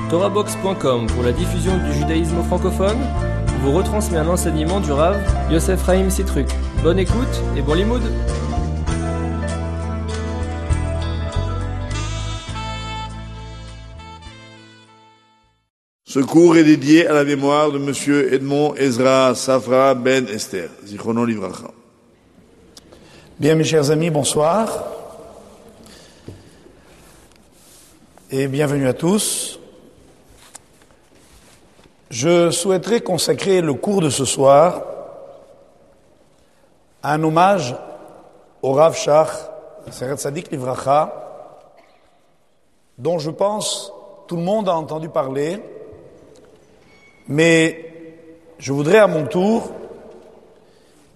Torahbox.com pour la diffusion du judaïsme francophone vous retransmet un enseignement du Rav Yosef Haim Sitruk. Bonne écoute et bon limoud. Ce cours est dédié à la mémoire de Monsieur Edmond Ezra Safra Ben Esther, Zichrono Livracha. Bien, mes chers amis, bonsoir et bienvenue à tous. Je souhaiterais consacrer le cours de ce soir à un hommage au Rav Shach, Zecher Tzadik Livracha, dont je pense tout le monde a entendu parler, mais je voudrais à mon tour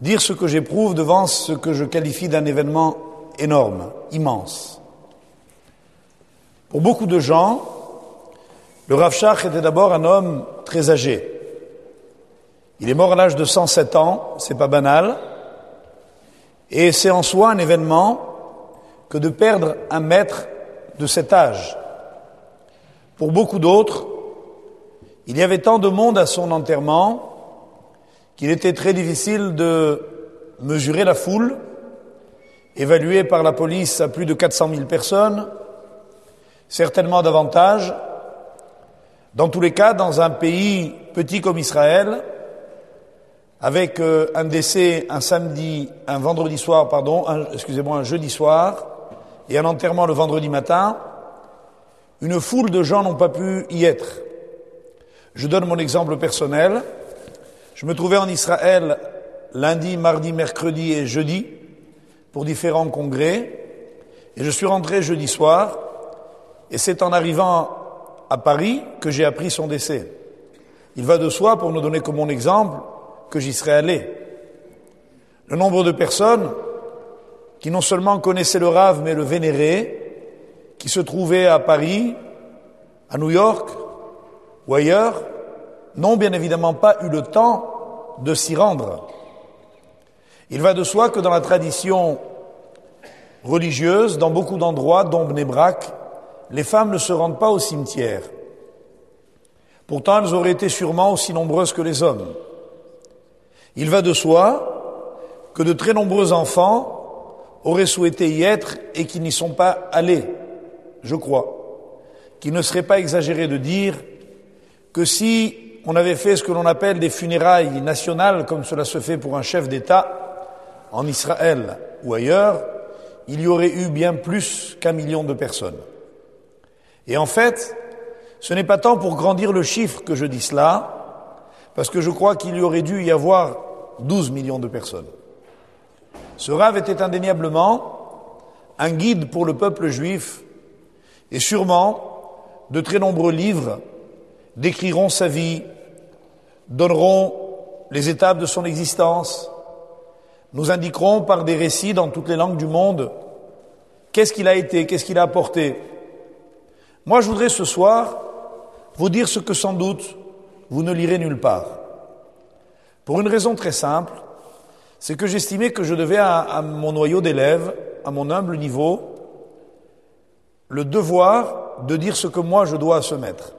dire ce que j'éprouve devant ce que je qualifie d'un événement énorme, immense. Pour beaucoup de gens, le Rav Shach était d'abord un homme très âgé. Il est mort à l'âge de 107 ans, c'est pas banal, et c'est en soi un événement que de perdre un maître de cet âge. Pour beaucoup d'autres, il y avait tant de monde à son enterrement qu'il était très difficile de mesurer la foule, évaluée par la police à plus de 400 000 personnes, certainement davantage. Dans tous les cas, dans un pays petit comme Israël, avec un décès un jeudi soir, et un enterrement le vendredi matin, une foule de gens n'ont pas pu y être. Je donne mon exemple personnel. Je me trouvais en Israël lundi, mardi, mercredi et jeudi pour différents congrès, et je suis rentré jeudi soir, et c'est en arrivant à Paris que j'ai appris son décès. Il va de soi, pour ne donner que mon exemple, que j'y serais allé. Le nombre de personnes qui non seulement connaissaient le Rav, mais le vénéraient, qui se trouvaient à Paris, à New York ou ailleurs, n'ont bien évidemment pas eu le temps de s'y rendre. Il va de soi que dans la tradition religieuse, dans beaucoup d'endroits, dont Bnei Brak, les femmes ne se rendent pas au cimetière. Pourtant, elles auraient été sûrement aussi nombreuses que les hommes. Il va de soi que de très nombreux enfants auraient souhaité y être et qui n'y sont pas allés, je crois. Qu'il ne serait pas exagéré de dire que si on avait fait ce que l'on appelle des funérailles nationales, comme cela se fait pour un chef d'État, en Israël ou ailleurs, il y aurait eu bien plus qu'1 million de personnes. Et en fait, ce n'est pas tant pour grandir le chiffre que je dis cela, parce que je crois qu'il y aurait dû y avoir 12 millions de personnes. Ce Rav était indéniablement un guide pour le peuple juif, et sûrement de très nombreux livres décriront sa vie, donneront les étapes de son existence, nous indiqueront par des récits dans toutes les langues du monde qu'est-ce qu'il a été, qu'est-ce qu'il a apporté. Moi, je voudrais ce soir vous dire ce que sans doute vous ne lirez nulle part. Pour une raison très simple, c'est que j'estimais que je devais à mon noyau d'élèves, à mon humble niveau, le devoir de dire ce que moi je dois à ce maître.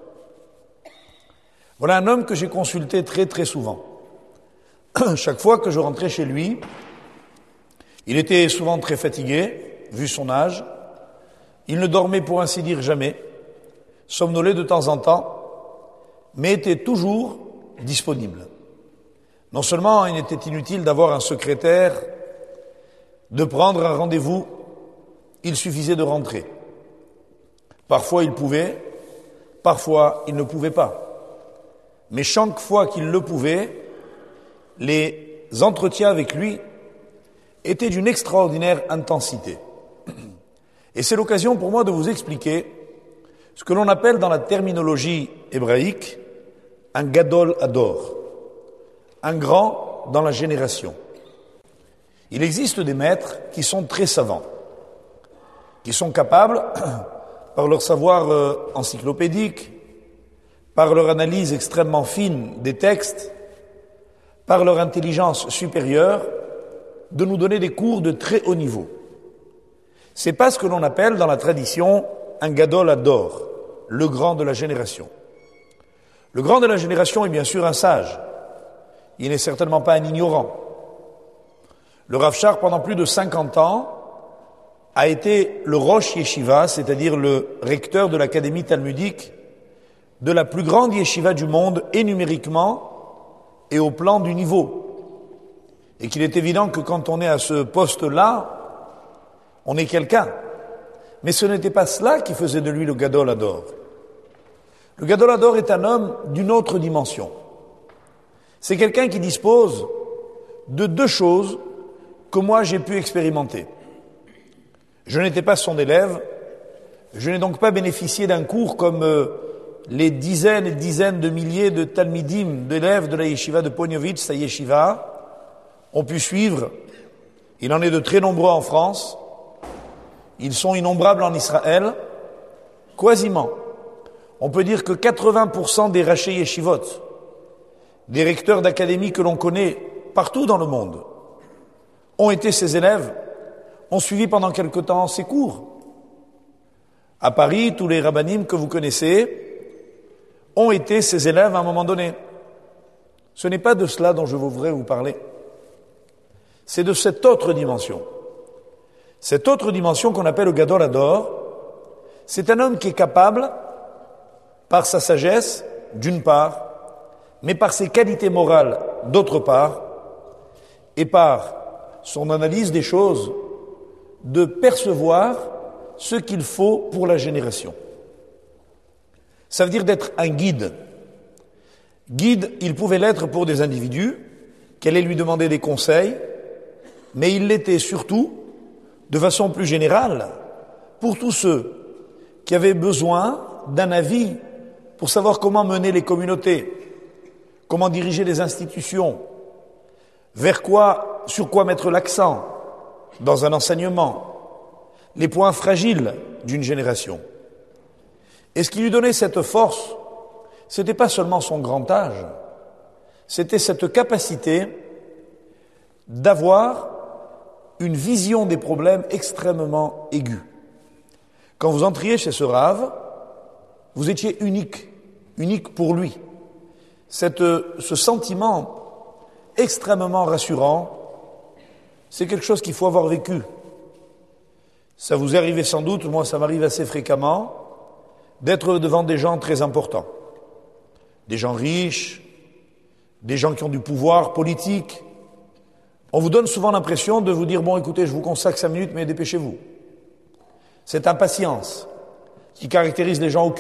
Voilà un homme que j'ai consulté très très souvent. Chaque fois que je rentrais chez lui, il était souvent très fatigué, vu son âge. Il ne dormait pour ainsi dire jamais, somnolait de temps en temps, mais était toujours disponible. Non seulement il était inutile d'avoir un secrétaire, de prendre un rendez-vous, il suffisait de rentrer. Parfois il pouvait, parfois il ne pouvait pas. Mais chaque fois qu'il le pouvait, les entretiens avec lui étaient d'une extraordinaire intensité. Et c'est l'occasion pour moi de vous expliquer ce que l'on appelle dans la terminologie hébraïque un gadol hador, un grand dans la génération. Il existe des maîtres qui sont très savants, qui sont capables, par leur savoir encyclopédique, par leur analyse extrêmement fine des textes, par leur intelligence supérieure, de nous donner des cours de très haut niveau. C'est pas ce que l'on appelle dans la tradition un gadol hador, le grand de la génération. Le grand de la génération est bien sûr un sage. Il n'est certainement pas un ignorant. Le Rav Shar, pendant plus de 50 ans, a été le Rosh Yeshiva, c'est-à-dire le recteur de l'académie talmudique de la plus grande yeshiva du monde, et numériquement, et au plan du niveau. Et qu'il est évident que quand on est à ce poste-là, on est quelqu'un. Mais ce n'était pas cela qui faisait de lui le Gadol Hador. Le Gadol Hador est un homme d'une autre dimension. C'est quelqu'un qui dispose de deux choses que moi j'ai pu expérimenter. Je n'étais pas son élève, je n'ai donc pas bénéficié d'un cours comme les dizaines et dizaines de milliers de talmidim, d'élèves de la yeshiva de Ponyovitch, sa yeshiva, ont pu suivre. Il en est de très nombreux en France, ils sont innombrables en Israël, quasiment. On peut dire que 80% des rachés yeshivot, des recteurs d'académie que l'on connaît partout dans le monde, ont été ses élèves, ont suivi pendant quelque temps ses cours. À Paris, tous les rabbanim que vous connaissez ont été ses élèves à un moment donné. Ce n'est pas de cela dont je voudrais vous parler. C'est de cette autre dimension. Cette autre dimension qu'on appelle le Gadol Hador, c'est un homme qui est capable, par sa sagesse, d'une part, mais par ses qualités morales, d'autre part, et par son analyse des choses, de percevoir ce qu'il faut pour la génération. Ça veut dire d'être un guide. Guide, il pouvait l'être pour des individus qui allaient lui demander des conseils, mais il l'était surtout, de façon plus générale, pour tous ceux qui avaient besoin d'un avis pour savoir comment mener les communautés, comment diriger les institutions, sur quoi mettre l'accent dans un enseignement, les points fragiles d'une génération. Et ce qui lui donnait cette force, c'était pas seulement son grand âge, c'était cette capacité d'avoir une vision des problèmes extrêmement aiguë. Quand vous entriez chez ce Rav, vous étiez unique pour lui. Ce sentiment extrêmement rassurant, c'est quelque chose qu'il faut avoir vécu. Ça vous est arrivé sans doute, moi ça m'arrive assez fréquemment, d'être devant des gens très importants. Des gens riches, des gens qui ont du pouvoir politique. On vous donne souvent l'impression de vous dire « Bon, écoutez, je vous consacre 5 minutes, mais dépêchez-vous ». Cette impatience qui caractérise les gens occupés